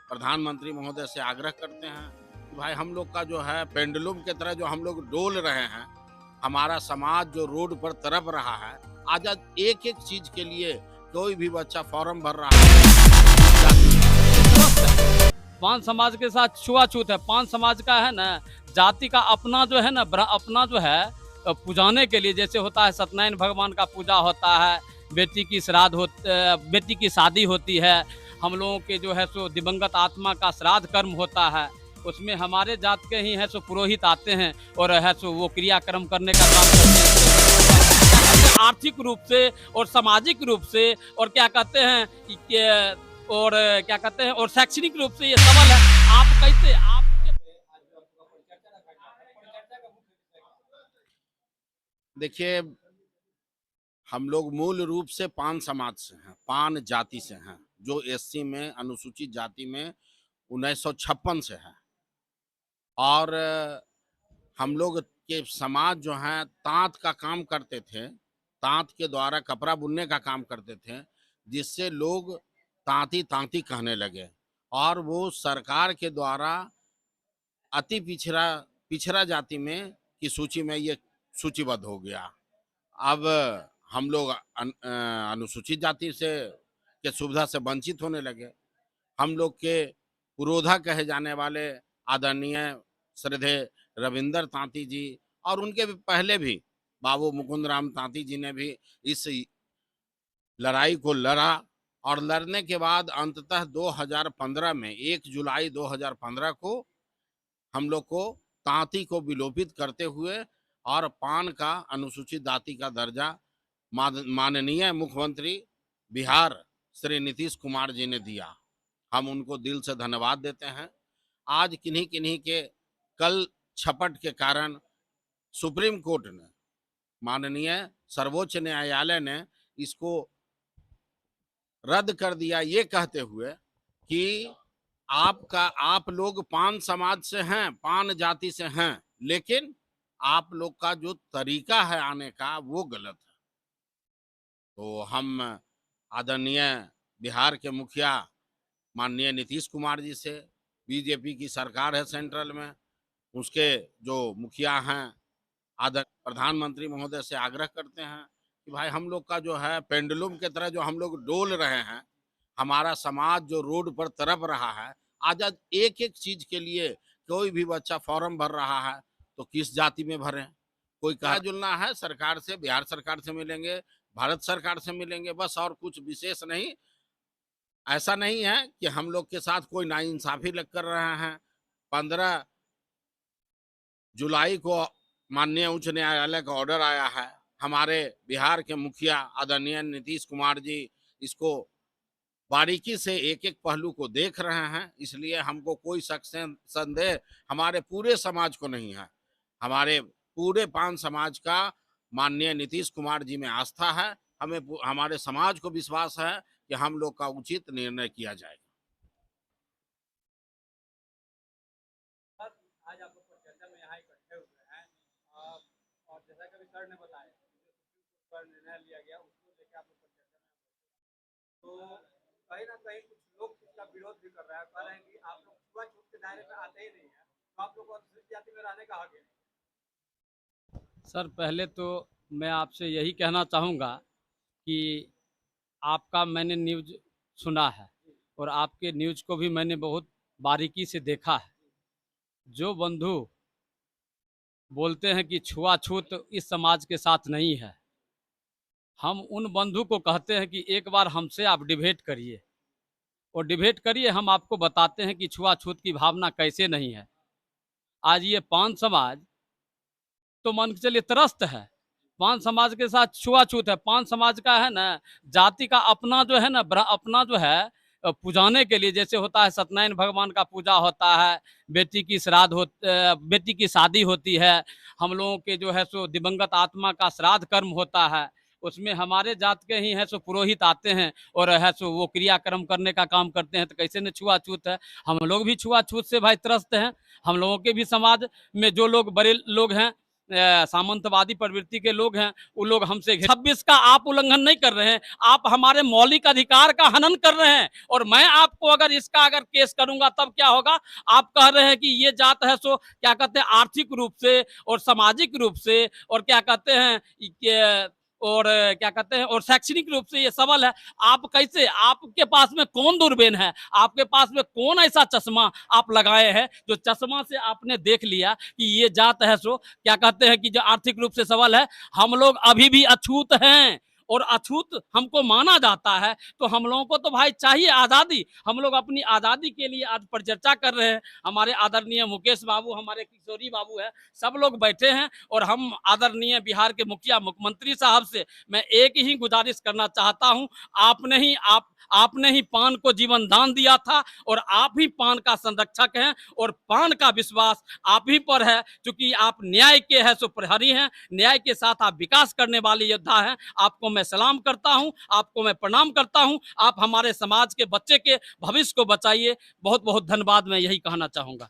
प्रधानमंत्री महोदय से आग्रह करते हैं कि भाई हम लोग का जो है पेंडुलम की तरह जो हम लोग डोल रहे हैं, हमारा समाज जो रोड पर तरफ रहा है, आज एक एक चीज के लिए कोई भी बच्चा फॉर्म भर रहा है। पान समाज के साथ छुआछूत है। पान समाज का है ना, जाति का अपना जो है ना, अपना जो है पुजाने के लिए, जैसे होता है सत्यनारायण भगवान का पूजा होता है, बेटी की श्राद्ध बेटी की शादी होती है, हम लोगों के जो है सो दिवंगत आत्मा का श्राद्ध कर्म होता है, उसमें हमारे जात के ही है सो पुरोहित आते हैं और है सो वो क्रियाक्रम करने का काम करते हैं। आर्थिक रूप से और सामाजिक रूप से और क्या कहते हैं और क्या कहते हैं और शैक्षणिक रूप से ये सबल है। आप कैसे आप देखिए, हम लोग मूल रूप से पान समाज से हैं, पान जाति से हैं, जो एससी में अनुसूचित जाति में 1956 से है। और हम लोग के समाज जो है तांत का काम करते थे, तांत के द्वारा कपड़ा बुनने का काम करते थे, जिससे लोग तांती तांती कहने लगे और वो सरकार के द्वारा अति पिछड़ा पिछड़ा जाति में की सूची में ये सूचीबद्ध हो गया। अब हम लोग अनुसूचित जाति से के सुविधा से वंचित होने लगे। हम लोग के पुरोधा कहे जाने वाले आदरणीय श्रद्धेय रविंद्र तांती जी और उनके भी पहले भी बाबू मुकुंद राम तांती जी ने भी इस लड़ाई को लड़ा और लड़ने के बाद अंततः 2015 में 1 जुलाई 2015 को हम लोग को तांती को विलोपित करते हुए और पान का अनुसूचित जाति का दर्जा माननीय मुख्यमंत्री बिहार श्री नीतीश कुमार जी ने दिया। हम उनको दिल से धन्यवाद देते हैं। आज किन्हीं किन्हीं के कल छपट के कारण सुप्रीम कोर्ट ने, माननीय सर्वोच्च न्यायालय ने इसको रद्द कर दिया, ये कहते हुए कि आप लोग पान समाज से हैं, पान जाति से हैं, लेकिन आप लोग का जो तरीका है आने का वो गलत है। तो हम आदरणीय बिहार के मुखिया माननीय नीतीश कुमार जी से, बीजेपी की सरकार है सेंट्रल में, उसके जो मुखिया हैं आदर प्रधानमंत्री महोदय से आग्रह करते हैं कि भाई हम लोग का जो है पेंडुलम की तरह जो हम लोग डोल रहे हैं, हमारा समाज जो रोड पर तरफ रहा है, आज एक एक चीज के लिए कोई भी बच्चा फॉर्म भर रहा है, तो किस जाति में भरें? कोई कहा जुलना है सरकार से, बिहार सरकार से मिलेंगे, भारत सरकार से मिलेंगे, बस, और कुछ विशेष नहीं। ऐसा नहीं है कि हम लोग के साथ कोई नाइंसाफी लग कर रहे हैं। 15 जुलाई को माननीय उच्च न्यायालय का ऑर्डर आया है। हमारे बिहार के मुखिया आदरणीय नीतीश कुमार जी इसको बारीकी से एक एक पहलू को देख रहे हैं, इसलिए हमको कोई शक संदेह हमारे पूरे समाज को नहीं है। हमारे पूरे पान समाज का माननीय नीतीश कुमार जी में आस्था है। हमें हमारे समाज को विश्वास है कि हम लोग का उचित निर्णय किया जाएगा। आज आप लोग चर्चा में यहाँ इकट्ठे हुए हैं और जैसा कि सर ने बताया पर निर्णय लिया गया, उसको लेकर आप लोग चर्चा में, तो कहीं ना कहीं कुछ लोग इसका विरोध भी कर रहे हैं, कह रहे हैं कि आप लोग छुआछूत के दायरे में आते ही नहीं है, तो आप लोग अनुसूचित जाति में रहने का हक है। सर, पहले तो मैं आपसे यही कहना चाहूँगा कि आपका मैंने न्यूज़ सुना है और आपके न्यूज़ को भी मैंने बहुत बारीकी से देखा है। जो बंधु बोलते हैं कि छुआछूत इस समाज के साथ नहीं है, हम उन बंधु को कहते हैं कि एक बार हमसे आप डिबेट करिए और डिबेट करिए, हम आपको बताते हैं कि छुआछूत की भावना कैसे नहीं है। आज ये पान समाज तो मान के चलिए त्रस्त है, पान समाज के साथ छुआछूत है। पान समाज का है ना, जाति का अपना जो है ना, अपना जो है पुजाने के लिए, जैसे होता है सत्यनारायण भगवान का पूजा होता है, बेटी की श्राद्ध बेटी की शादी होती है, हम लोगों के जो है सो दिवंगत आत्मा का श्राद्ध कर्म होता है, उसमें हमारे जात के ही है सो पुरोहित आते हैं और है सो वो क्रियाक्रम करने का काम करते हैं। तो कैसे न छुआछूत है? हम लोग भी छुआछूत से भाई त्रस्त हैं। हम लोगों के भी समाज में जो लोग बड़े लोग हैं सामंतवादी प्रवृत्ति के लोग हैं, वो लोग हमसे 26 का आप उल्लंघन नहीं कर रहे हैं, आप हमारे मौलिक अधिकार का हनन कर रहे हैं। और मैं आपको अगर केस करूंगा तब क्या होगा? आप कह रहे हैं कि ये जात है सो क्या कहते हैं आर्थिक रूप से और सामाजिक रूप से और क्या कहते हैं और क्या कहते हैं और शैक्षणिक रूप से ये सबल है। आप कैसे, आपके पास में कौन दूरबीन है, आपके पास में कौन ऐसा चश्मा आप लगाए हैं जो चश्मा से आपने देख लिया कि ये जात है सो क्या कहते हैं कि जो आर्थिक रूप से सबल है? हम लोग अभी भी अछूत हैं और अछूत हमको माना जाता है। तो हम लोगों को तो भाई चाहिए आज़ादी। हम लोग अपनी आज़ादी के लिए आज परिचर्चा कर रहे हैं। हमारे आदरणीय मुकेश बाबू, हमारे किशोरी बाबू है, सब लोग बैठे हैं और हम आदरणीय बिहार के मुखिया मुख्यमंत्री साहब से मैं एक ही गुजारिश करना चाहता हूं, आपने ही पान को जीवन दान दिया था और आप ही पान का संरक्षक हैं और पान का विश्वास आप ही पर है, क्योंकि आप न्याय के है सो प्रहरी हैं, न्याय के साथ आप विकास करने वाले योद्धा हैं। आपको मैं सलाम करता हूं, आपको मैं प्रणाम करता हूं। आप हमारे समाज के बच्चे के भविष्य को बचाइए। बहुत बहुत धन्यवाद, मैं यही कहना चाहूंगा।